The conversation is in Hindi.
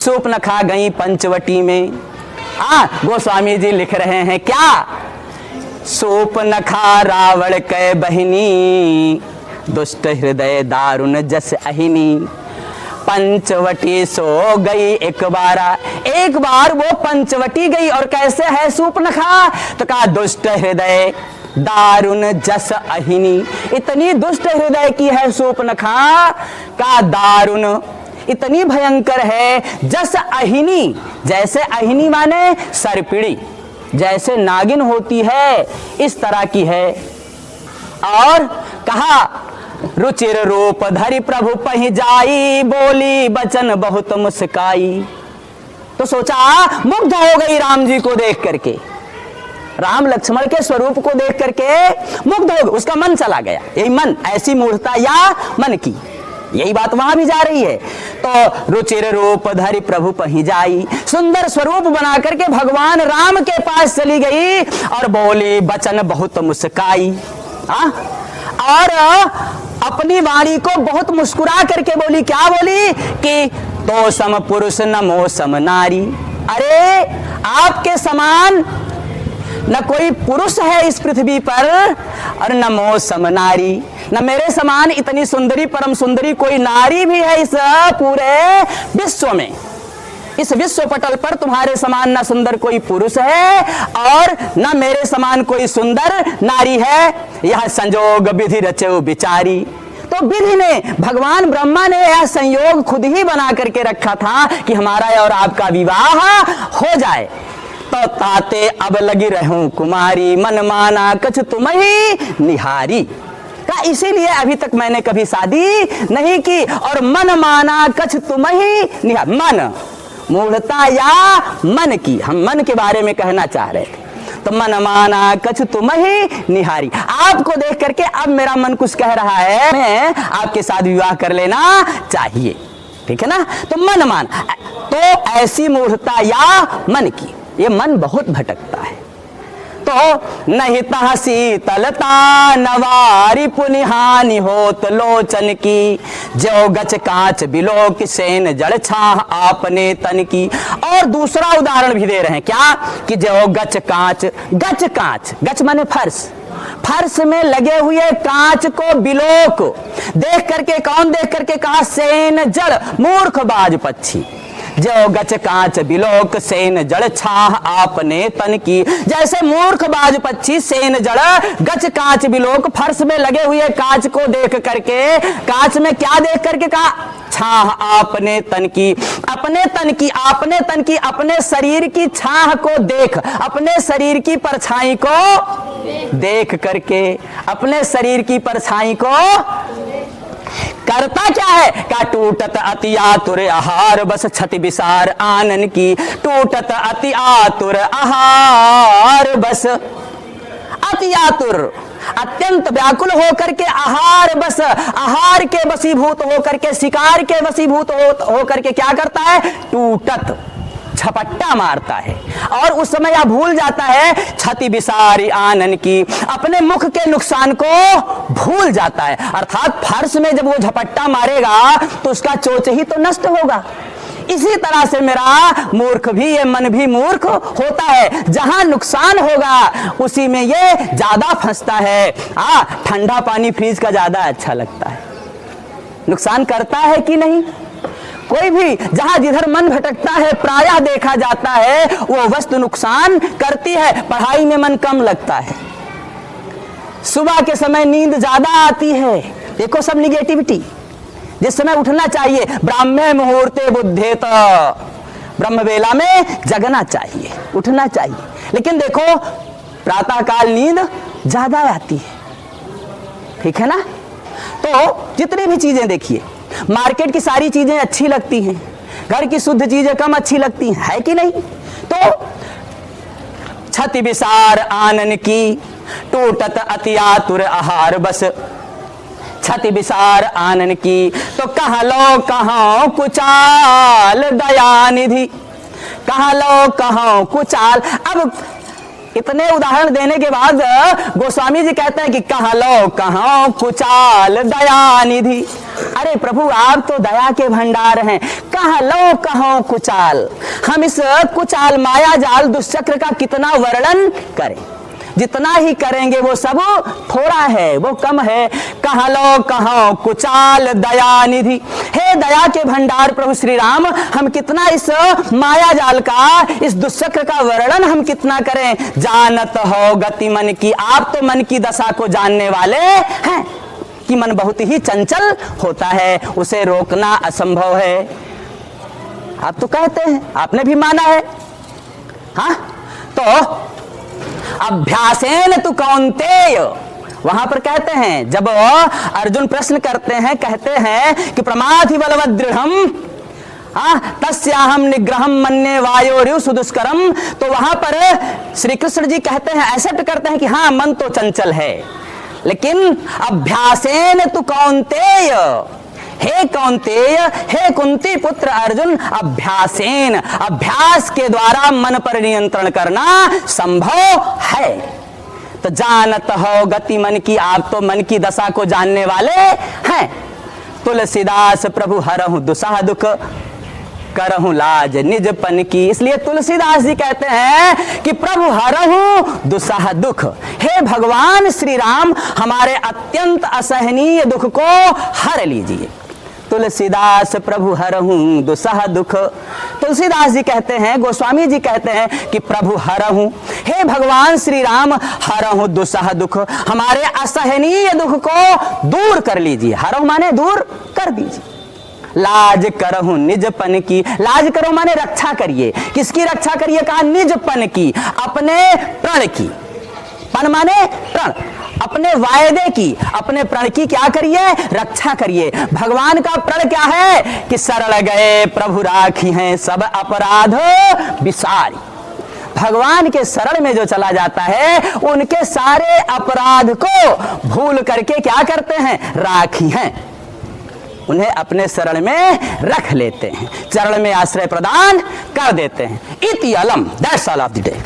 सूप न खा गई पंचवटी में। गोस्वामी जी लिख रहे हैं क्या, सूप न खा रावण कै बहिनी, दुष्ट हृदय दारुण जस अहिनी। पंचवटी सो गई एक बार वो पंचवटी गई। और कैसे है सूप न खा, तो कहा दुष्ट हृदय दारुण जस अहिनी। इतनी दुष्ट हृदय की है सूप न खा का दारुण, इतनी भयंकर है। जस अहिनी, जैसे अहिनी माने सर्पिणी, जैसे नागिन होती है इस तरह की है। और कहा रुचिर रूप धरि प्रभु पहि जाई, बोली बचन बहुत मुस्काई। तो सोचा मुग्ध हो गई राम जी को देख करके, राम लक्ष्मण के स्वरूप को देख करके मुग्ध हो गई, उसका मन चला गया। यही मन, ऐसी मूर्खता या मन की, यही बात वहां भी जा रही है। तो रुचिर रूप धरि प्रभु पहि जाई, सुंदर स्वरूप बना करके भगवान राम के पास चली गई और बोली बचन बहुत मुस्काई। और अपनी वाणी को बहुत मुस्कुरा करके बोली। क्या बोली कि तो सम पुरुष नमो सम नारी। अरे आपके समान न कोई पुरुष है इस पृथ्वी पर और नमो सम नारी, न मेरे समान इतनी सुंदरी परम सुंदरी कोई नारी भी है इस पूरे विश्व में। इस विश्व पटल पर तुम्हारे समान न सुंदर कोई पुरुष है और न मेरे समान कोई सुंदर नारी है। यह संजोग विधि रचो विचारी। तो विधि ने, भगवान ब्रह्मा ने यह संयोग खुद ही बना करके रखा था कि हमारा और आपका विवाह हो जाए। तो ताते अब लगी रहूं कुमारी, मन माना कछ तुम ही निहारी। का इसीलिए अभी तक मैंने कभी शादी नहीं की। और मन माना कछ तुम ही निहारी, मन मूढ़ता या मन की, हम मन के बारे में कहना चाह रहे थे। तो मन माना कछ तुम ही निहारी, आपको देख करके अब मेरा मन कुछ कह रहा है, मैं आपके साथ विवाह कर लेना चाहिए। ठीक है ना। तो मन मान, तो ऐसी मूढ़ता या मन की, ये मन बहुत भटकता है। तो नहीं तह शीतलता नवारी पुनिहानि होत लोचन की, जो गच कांच बिलोक सेन जड़ छाह आपने तन की। और दूसरा उदाहरण भी दे रहे हैं क्या, कि जो गच कांच, गच कांच, गच माने फर्श, फर्श में लगे हुए कांच को बिलोक देख करके, कौन देख करके कहा, सेन जड़ मूर्ख बाज पक्षी। जो गच कांच बिलोक सेन जड़ छाह आपने तन की। जैसे मूर्ख बाज पक्षी सेन जड़ गच कांच बिलोक, फर्श में लगे हुए कांच को देख करके, कांच में क्या देख करके कहा, छाह आपने तन की। अपने तन की, आपने तन की, अपने शरीर की छाह को देख, अपने शरीर की परछाई को देख करके, अपने शरीर की परछाई को करता क्या है, का टूटत अति आतुर आहार बस छति विसार आनन की। टूटत अति आतुर आहार बस, अति आतुर, अत्यंत व्याकुल होकर के, आहार बस, आहार के वशीभूत होकर के, शिकार के वशीभूत होकर के क्या करता है, टूटत, झपट्टा मारता है। और उस समय यह भूल जाता है छति विसारी आनन की, अपने मुख के नुकसान को भूल जाता है। अर्थात फर्श में जब वो झपट्टा मारेगा तो उसका चोच ही तो नष्ट होगा। इसी तरह से मेरा मूर्ख भी, ये मन भी मूर्ख होता है। जहां नुकसान होगा उसी में ये ज्यादा फंसता है। ठंडा पानी फ्रिज का ज्यादा अच्छा लगता है। नुकसान करता है कि नहीं, कोई भी जहां जिधर मन भटकता है प्रायः देखा जाता है वो वस्तु नुकसान करती है। पढ़ाई में मन कम लगता है, सुबह के समय नींद ज्यादा आती है। देखो सब निगेटिविटी। जिस समय उठना चाहिए, ब्राह्मे मुहूर्ते बुद्धेत, ब्रह्म वेला में जगना चाहिए, उठना चाहिए। लेकिन देखो प्रातः काल नींद ज्यादा आती है। ठीक है ना। तो जितनी भी चीजें देखिए, मार्केट की सारी चीजें अच्छी लगती हैं, घर की शुद्ध चीजें कम अच्छी लगती हैं, है कि नहीं। तो छति विसार आनन की, टूटत अति आतुर आहार बस, छति विसार आनन की। तो कह लो कहो कुचाल दयानिधि, कह लो कहो कुचाल। अब इतने उदाहरण देने के बाद गोस्वामी जी कहते हैं कि कह लो कहो कुचाल दया निधि। अरे प्रभु आप तो दया के भंडार हैं, कह लो कहो कुचाल। हम इस कुचाल माया जाल दुष्चक्र का कितना वर्णन करें, जितना ही करेंगे वो सब थोड़ा है, वो कम है। कह लो कहो कुचाल दया निधि, हे दया के भंडार प्रभु श्री राम, हम कितना इस माया जाल का, इस दुष्चक्र का वर्णन हम कितना करें। जानत हो गति मन की, आप तो मन की दशा को जानने वाले हैं कि मन बहुत ही चंचल होता है, उसे रोकना असंभव है। आप तो कहते हैं, आपने भी माना है। हाँ, तो अभ्यासेन तु कौन्तेय, वहां पर कहते हैं, जब अर्जुन प्रश्न करते हैं, कहते हैं कि प्रमाथि बलवद दृढ़म तस्याहम निग्रहम मन्ये वायोरिव सुदुष्करम, तो वहां पर श्री कृष्ण जी कहते हैं, एक्सेप्ट करते हैं कि हाँ मन तो चंचल है, लेकिन अभ्यासेन तु कौन्तेय, हे कौन्तेय, हे कुंती पुत्र अर्जुन, अभ्यासेन, अभ्यास के द्वारा मन पर नियंत्रण करना संभव है। तो जानत हो गति मन की, आप तो मन की दशा को जानने वाले हैं। तुलसीदास प्रभु हरहु दुसह दुख, करहु लाज निजपन की। इसलिए तुलसीदास जी कहते हैं कि प्रभु हरहु दुसह दुख, हे भगवान श्री राम हमारे अत्यंत असहनीय दुख को हर लीजिए। तुलसीदास प्रभु हरहु दुसह दुख, तुलसीदास जी कहते हैं, गोस्वामी जी कहते हैं कि प्रभु हरहु, हे भगवान श्री राम हरहु दुसह दुख, हमारे असहनीय दुख को दूर कर लीजिए। हरहु माने दूर कर दीजिए। लाज करहु निजपन की, लाज करो माने रक्षा करिए। किसकी रक्षा करिए कहा? निजपन की, अपने प्रण की। पन माने प्रण, अपने वायदे की, अपने प्रण की क्या करिए? रक्षा करिए। भगवान का प्रण क्या है कि शरण गए प्रभु राखी हैं सब अपराध विसारी। भगवान के शरण में जो चला जाता है उनके सारे अपराध को भूल करके क्या करते हैं? राखी हैं, उन्हें अपने शरण में रख लेते हैं, चरण में आश्रय प्रदान कर देते हैं। इति अलम, that's all of the day.